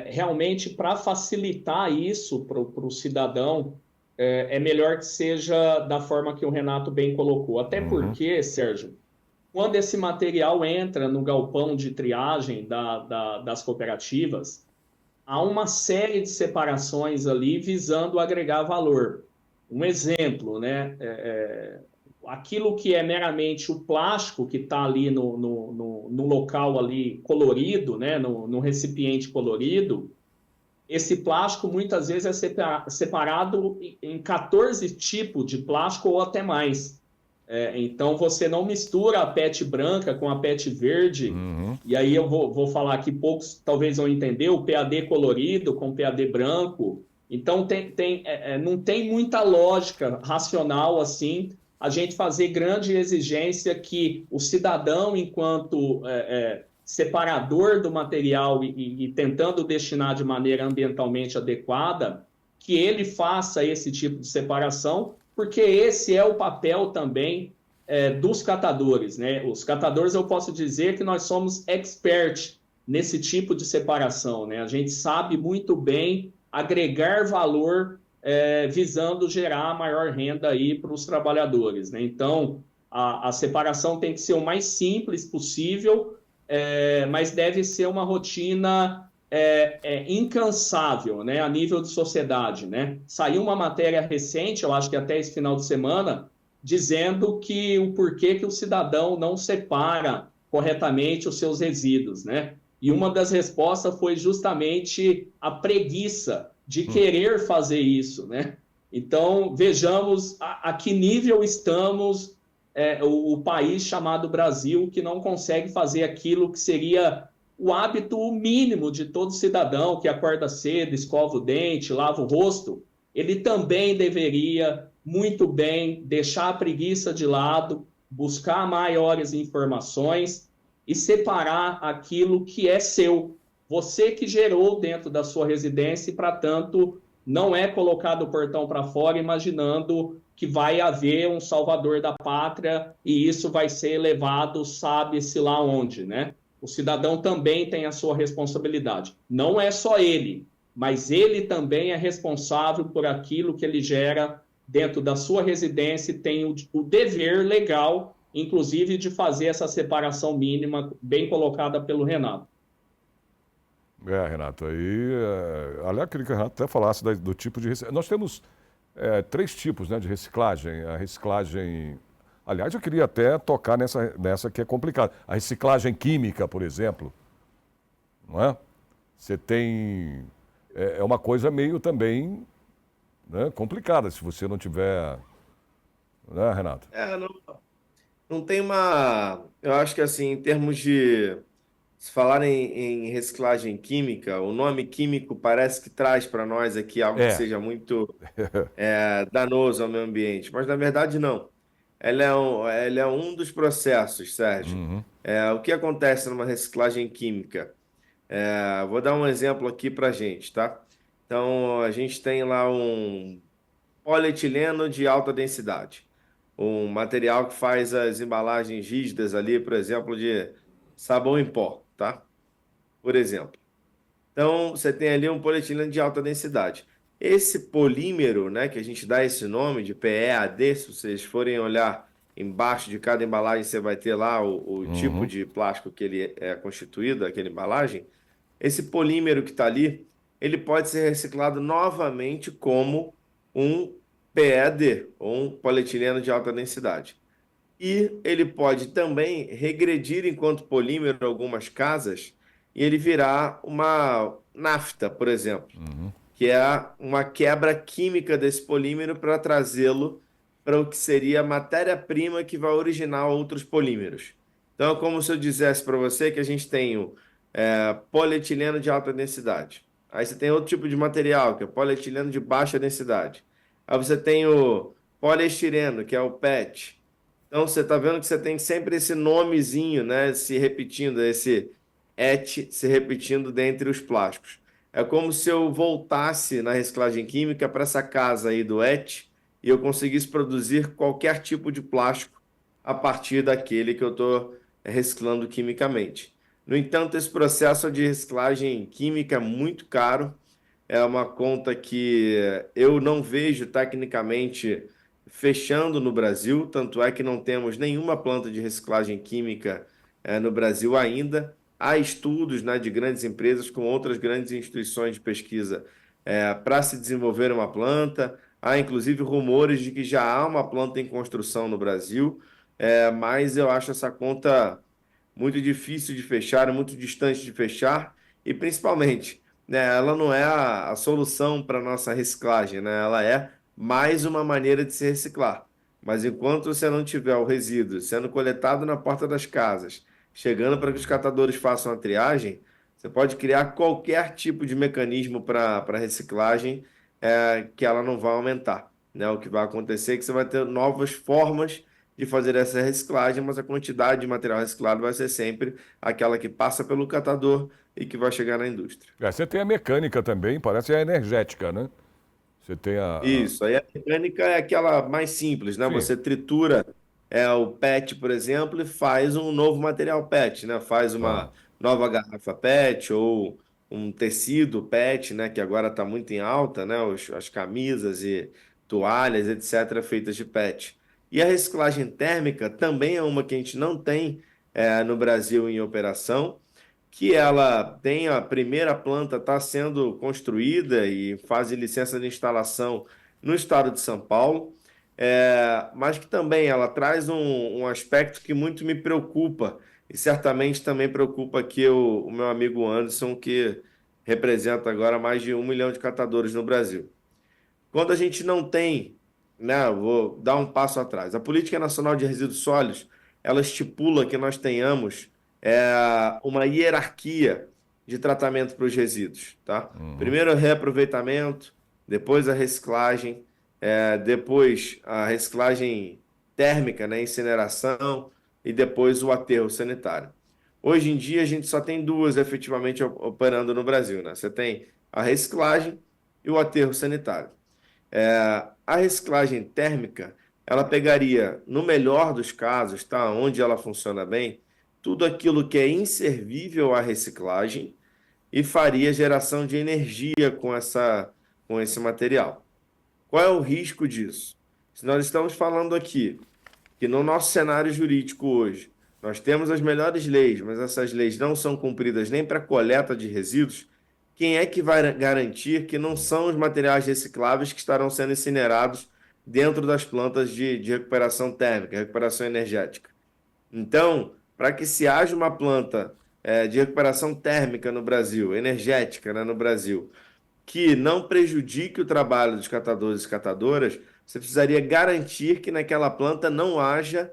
realmente para facilitar isso para o cidadão, é melhor que seja da forma que o Renato bem colocou. Até porque, Sérgio, quando esse material entra no galpão de triagem das cooperativas, há uma série de separações ali visando agregar valor. Um exemplo, né? Aquilo que é meramente o plástico que está ali no local ali colorido, né? No recipiente colorido, esse plástico muitas vezes é separado em 14 tipos de plástico ou até mais. Então, você não mistura a PET branca com a PET verde, e aí eu vou falar que poucos talvez vão entender, o PAD colorido com o PAD branco. Então, não tem muita lógica racional assim a gente fazer grande exigência que o cidadão, enquanto separador do material e tentando destinar de maneira ambientalmente adequada, que ele faça esse tipo de separação, porque esse é o papel também dos catadores, né? Os catadores, eu posso dizer que nós somos experts nesse tipo de separação, né? A gente sabe muito bem agregar valor visando gerar maior renda aí para os trabalhadores, né? Então, a separação tem que ser o mais simples possível, mas deve ser uma rotina incansável, né, a nível de sociedade, né? Saiu uma matéria recente, eu acho que até esse final de semana, dizendo que o porquê que o cidadão não separa corretamente os seus resíduos, né? E uma das respostas foi justamente a preguiça de querer fazer isso, né? Então, vejamos a que nível estamos, o país chamado Brasil, que não consegue fazer aquilo que seria o hábito mínimo de todo cidadão que acorda cedo, escova o dente, lava o rosto. Ele também deveria, muito bem, deixar a preguiça de lado, buscar maiores informações e separar aquilo que é seu. Você que gerou dentro da sua residência e, para tanto, não é colocado o portão para fora imaginando que vai haver um salvador da pátria e isso vai ser levado, sabe-se lá onde, né? O cidadão também tem a sua responsabilidade. Não é só ele, mas ele também é responsável por aquilo que ele gera dentro da sua residência e tem o dever legal, inclusive, de fazer essa separação mínima bem colocada pelo Renato. Renato, aí, aliás, queria que o Renato até falasse do tipo de reciclagem. Nós temos 3 tipos, né, de reciclagem. A reciclagem, aliás, eu queria até tocar nessa que é complicada. A reciclagem química, por exemplo, não é? Você tem, é uma coisa meio também, né, complicada, se você não tiver, né, Renato? Não tem uma... Eu acho que, assim, em termos de... Se falar em reciclagem química, o nome químico parece que traz para nós aqui algo que seja muito danoso ao meio ambiente, mas na verdade não. Ela é um dos processos, Sérgio. Uhum. O que acontece numa reciclagem química? Vou dar um exemplo aqui para a gente, tá? Então, a gente tem lá um polietileno de alta densidade, um material que faz as embalagens rígidas ali, por exemplo, de sabão em pó, tá? Por exemplo. Então, você tem ali um polietileno de alta densidade. Esse polímero, né, que a gente dá esse nome de PEAD, se vocês forem olhar embaixo de cada embalagem, você vai ter lá o tipo de plástico que ele é constituído, aquela embalagem. Esse polímero que está ali, ele pode ser reciclado novamente como um PED, ou um polietileno de alta densidade. E ele pode também regredir enquanto polímero em algumas casas e ele virar uma nafta, por exemplo, que é uma quebra química desse polímero para trazê-lo para o que seria a matéria-prima que vai originar outros polímeros. Então, é como se eu dissesse para você que a gente tem o polietileno de alta densidade. Aí você tem outro tipo de material, que é polietileno de baixa densidade. Aí você tem o poliestireno, que é o PET. Então, você está vendo que você tem sempre esse nomezinho, né, se repetindo, esse ET se repetindo dentre os plásticos. É como se eu voltasse na reciclagem química para essa casa aí do ET e eu conseguisse produzir qualquer tipo de plástico a partir daquele que eu estou reciclando quimicamente. No entanto, esse processo de reciclagem química é muito caro, é uma conta que eu não vejo tecnicamente fechando no Brasil, tanto é que não temos nenhuma planta de reciclagem química no Brasil ainda. Há estudos, né, de grandes empresas com outras grandes instituições de pesquisa para se desenvolver uma planta. Há inclusive rumores de que já há uma planta em construção no Brasil, mas eu acho essa conta muito difícil de fechar, muito distante de fechar, e principalmente, né, ela não é a solução para a nossa reciclagem, né? Ela é mais uma maneira de se reciclar. Mas enquanto você não tiver o resíduo sendo coletado na porta das casas, chegando para que os catadores façam a triagem, você pode criar qualquer tipo de mecanismo para reciclagem que ela não vai aumentar, né? O que vai acontecer é que você vai ter novas formas de fazer essa reciclagem, mas a quantidade de material reciclado vai ser sempre aquela que passa pelo catador e que vai chegar na indústria. Você tem a mecânica também, parece a energética, né? Você tem Isso, aí a mecânica é aquela mais simples, né? Sim. Você tritura o PET, por exemplo, e faz um novo material PET, né? Faz uma nova garrafa PET ou um tecido PET, né? Que agora está muito em alta, né? As camisas e toalhas, etc., feitas de PET. E a reciclagem térmica também é uma que a gente não tem no Brasil em operação, que ela tem a primeira planta está sendo construída e faz licença de instalação no estado de São Paulo, mas que também ela traz um aspecto que muito me preocupa e certamente também preocupa aqui o meu amigo Anderson, que representa agora mais de 1 milhão de catadores no Brasil. Quando a gente não tem, né, vou dar um passo atrás, a Política Nacional de Resíduos Sólidos, ela estipula que nós tenhamos uma hierarquia de tratamento para os resíduos, tá? Primeiro o reaproveitamento, depois a reciclagem, depois a reciclagem térmica, né, incineração, e depois o aterro sanitário. Hoje em dia a gente só tem duas efetivamente operando no Brasil, né? Você tem a reciclagem e o aterro sanitário. A reciclagem térmica, ela pegaria, no melhor dos casos, tá, onde ela funciona bem, tudo aquilo que é inservível à reciclagem e faria geração de energia com esse material. Qual é o risco disso? Se nós estamos falando aqui que no nosso cenário jurídico hoje, nós temos as melhores leis, mas essas leis não são cumpridas nem para coleta de resíduos, quem é que vai garantir que não são os materiais recicláveis que estarão sendo incinerados dentro das plantas de recuperação térmica, recuperação energética? Então, para que se haja uma planta de recuperação térmica no Brasil, energética, né, no Brasil, que não prejudique o trabalho dos catadores e catadoras, você precisaria garantir que naquela planta não haja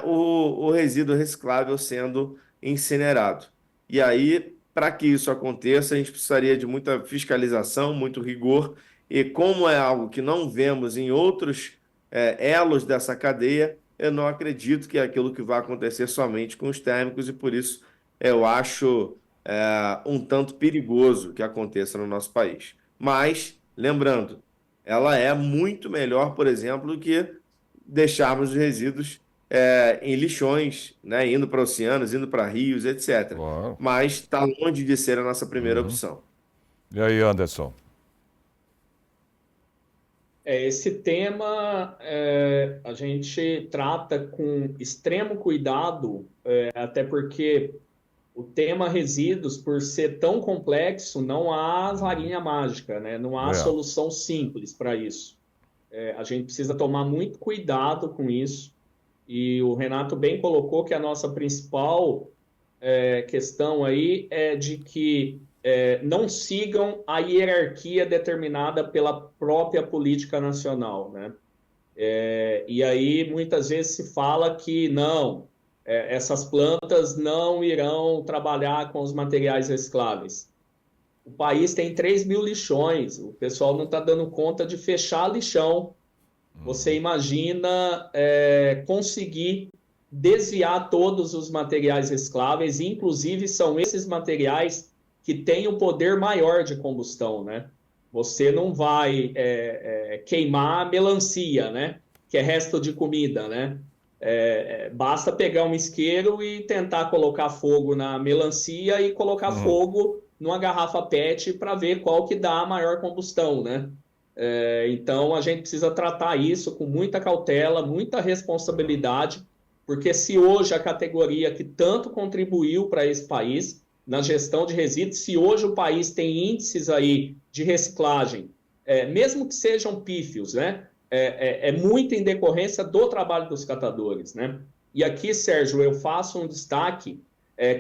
o resíduo reciclável sendo incinerado. E aí, para que isso aconteça, a gente precisaria de muita fiscalização, muito rigor, e como é algo que não vemos em outros elos dessa cadeia, eu não acredito que é aquilo que vai acontecer somente com os térmicos, e por isso eu acho um tanto perigoso que aconteça no nosso país. Mas, lembrando, ela é muito melhor, por exemplo, do que deixarmos os resíduos em lixões, né, indo para oceanos, indo para rios, etc. Claro. Mas está longe de ser a nossa primeira opção. E aí, Anderson? Esse tema a gente trata com extremo cuidado, até porque o tema resíduos, por ser tão complexo, não há varinha mágica, né? Não há solução simples para isso. A gente precisa tomar muito cuidado com isso. E o Renato bem colocou que a nossa principal questão aí é de que não sigam a hierarquia determinada pela própria política nacional, né? E aí muitas vezes se fala que não, essas plantas não irão trabalhar com os materiais recicláveis. O país tem 3 mil lixões, o pessoal não está dando conta de fechar lixão. Você imagina conseguir desviar todos os materiais recicláveis, inclusive são esses materiais que têm o poder maior de combustão, né? Você não vai queimar melancia, né? Que é resto de comida, né? Basta pegar um isqueiro e tentar colocar fogo na melancia e colocar fogo numa garrafa PET para ver qual que dá a maior combustão, né? Então, a gente precisa tratar isso com muita cautela, muita responsabilidade, porque se hoje a categoria que tanto contribuiu para esse país na gestão de resíduos, se hoje o país tem índices aí de reciclagem, mesmo que sejam pífios, né? Muito em decorrência do trabalho dos catadores, né? E aqui, Sérgio, eu faço um destaque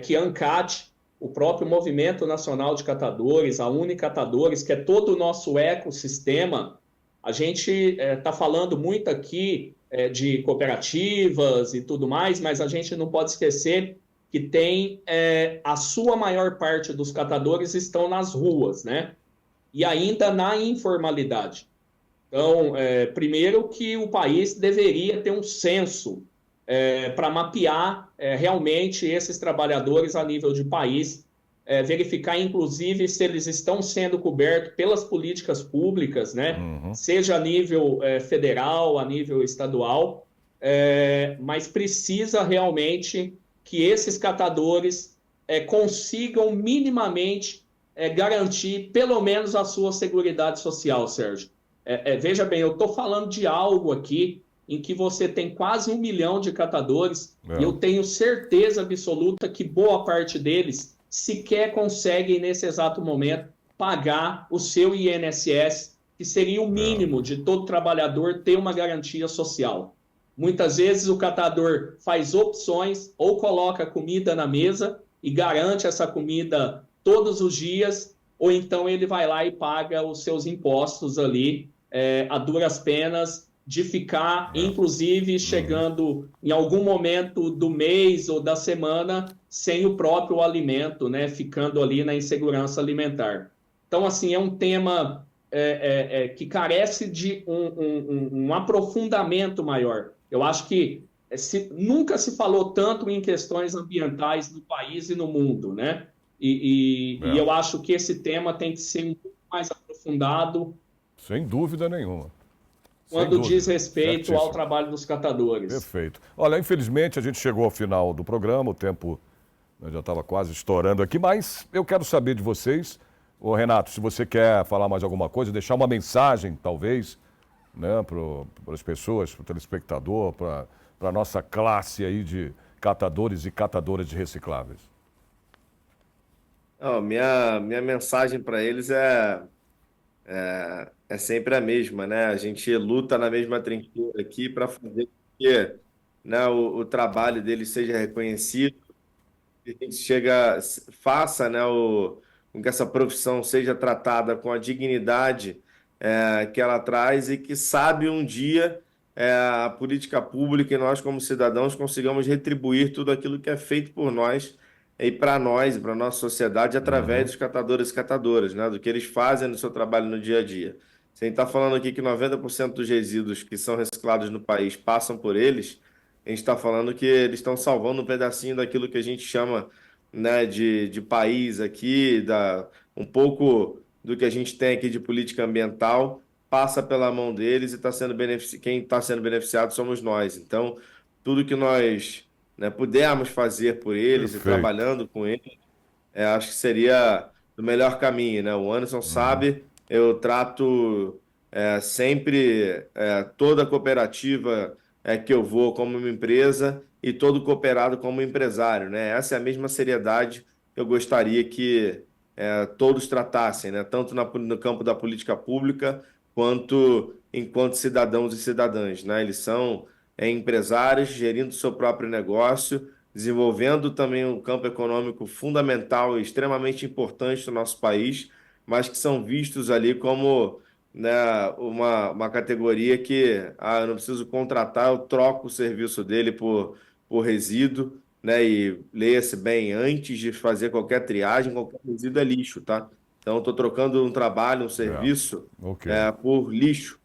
que a ANCAT, o próprio Movimento Nacional de Catadores, a Unicatadores, que é todo o nosso ecossistema, a gente está falando muito aqui de cooperativas e tudo mais, mas a gente não pode esquecer que tem a sua maior parte dos catadores estão nas ruas, né? E ainda na informalidade. Então, primeiro que o país deveria ter um censo para mapear realmente esses trabalhadores a nível de país, verificar, inclusive, se eles estão sendo cobertos pelas políticas públicas, né? Seja a nível federal, a nível estadual, mas precisa realmente que esses catadores consigam minimamente garantir pelo menos a sua seguridade social, Sérgio. Veja bem, eu estou falando de algo aqui em que você tem quase 1 milhão de catadores e eu tenho certeza absoluta que boa parte deles sequer conseguem, nesse exato momento, pagar o seu INSS, que seria o mínimo de todo trabalhador ter uma garantia social. Muitas vezes o catador faz opções ou coloca comida na mesa e garante essa comida todos os dias, ou então ele vai lá e paga os seus impostos ali a duras penas, de ficar, inclusive, chegando em algum momento do mês ou da semana sem o próprio alimento, né? Ficando ali na insegurança alimentar. Então, assim, é um tema que carece de um aprofundamento maior. Eu acho que nunca se falou tanto em questões ambientais no país e no mundo, né? E eu acho que esse tema tem que ser um pouco mais aprofundado. aprofundado. Sem dúvida nenhuma. Quando diz respeito ao trabalho dos catadores. Perfeito. Olha, infelizmente a gente chegou ao final do programa, o tempo já estava quase estourando aqui, mas eu quero saber de vocês, ô Renato, se você quer falar mais alguma coisa, deixar uma mensagem, talvez, né, para as pessoas, para o telespectador, para a nossa classe aí de catadores e catadoras de recicláveis. Minha mensagem para eles é sempre a mesma, né? A gente luta na mesma trincheira aqui para fazer com que, né, o trabalho deles seja reconhecido, que a gente faça, né, com que essa profissão seja tratada com a dignidade que ela traz e que sabe um dia a política pública e nós como cidadãos consigamos retribuir tudo aquilo que é feito por nós e para nós, para a nossa sociedade, através dos catadores e catadoras, né? Do que eles fazem no seu trabalho no dia a dia. Se a gente está falando aqui que 90% dos resíduos que são reciclados no país passam por eles, a gente está falando que eles estão salvando um pedacinho daquilo que a gente chama, né, de país aqui, um pouco do que a gente tem aqui de política ambiental, passa pela mão deles e quem está sendo beneficiado somos nós. Então, tudo que nós, né, pudermos fazer por eles e trabalhando com eles, acho que seria o melhor caminho, né? O Anderson sabe, eu trato sempre toda cooperativa que eu vou como uma empresa e todo cooperado como empresário, né? Essa é a mesma seriedade que eu gostaria que todos tratassem, né? Tanto no campo da política pública quanto enquanto cidadãos e cidadãs, né? Eles são empresários gerindo seu próprio negócio, desenvolvendo também um campo econômico fundamental e extremamente importante no nosso país, mas que são vistos ali como, né, uma categoria que eu não preciso contratar, eu troco o serviço dele por resíduo, né? E leia-se bem, antes de fazer qualquer triagem, qualquer resíduo é lixo, tá? Então, eu estou trocando um trabalho, um serviço por lixo.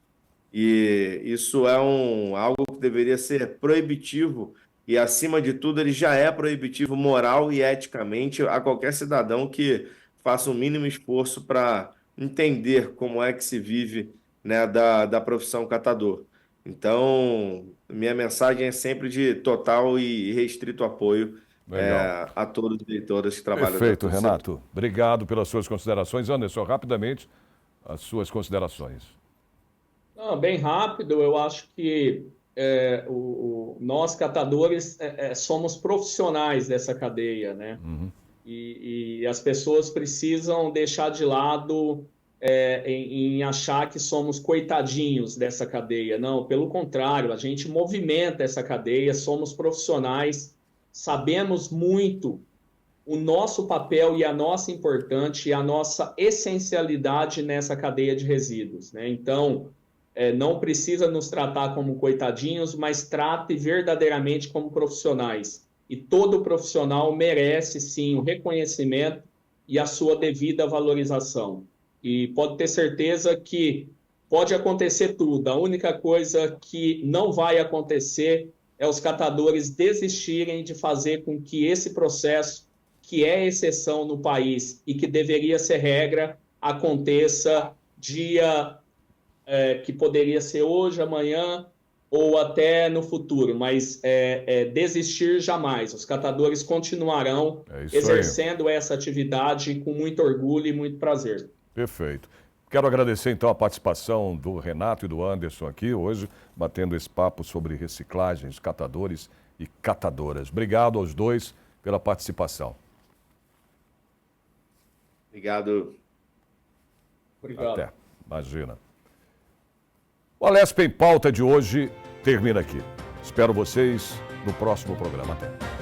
E isso é algo que deveria ser proibitivo e, acima de tudo, ele já é proibitivo moral e eticamente a qualquer cidadão que faça o mínimo esforço para entender como é que se vive, né, da profissão catador. Então, minha mensagem é sempre de total e restrito apoio a todos e todas que trabalham. Perfeito, Renato. Obrigado pelas suas considerações. Anderson, rapidamente, as suas considerações. Não, bem rápido, eu acho que nós, catadores, somos profissionais dessa cadeia, né? E as pessoas precisam deixar de lado em achar que somos coitadinhos dessa cadeia. Não, pelo contrário, a gente movimenta essa cadeia, somos profissionais, sabemos muito o nosso papel e a nossa importância e a nossa essencialidade nessa cadeia de resíduos, né? Então, não precisa nos tratar como coitadinhos, mas trate verdadeiramente como profissionais. E todo profissional merece, sim, o reconhecimento e a sua devida valorização. E pode ter certeza que pode acontecer tudo. A única coisa que não vai acontecer é os catadores desistirem de fazer com que esse processo, que é exceção no país e que deveria ser regra, aconteça dia que poderia ser hoje, amanhã ou até no futuro, mas desistir jamais. Os catadores continuarão exercendo essa atividade com muito orgulho e muito prazer. Perfeito. Quero agradecer então a participação do Renato e do Anderson aqui hoje, batendo esse papo sobre reciclagens, catadores e catadoras. Obrigado aos dois pela participação. Obrigado. Obrigado. Até. Imagina. O Alesp em Pauta de hoje termina aqui. Espero vocês no próximo programa. Até.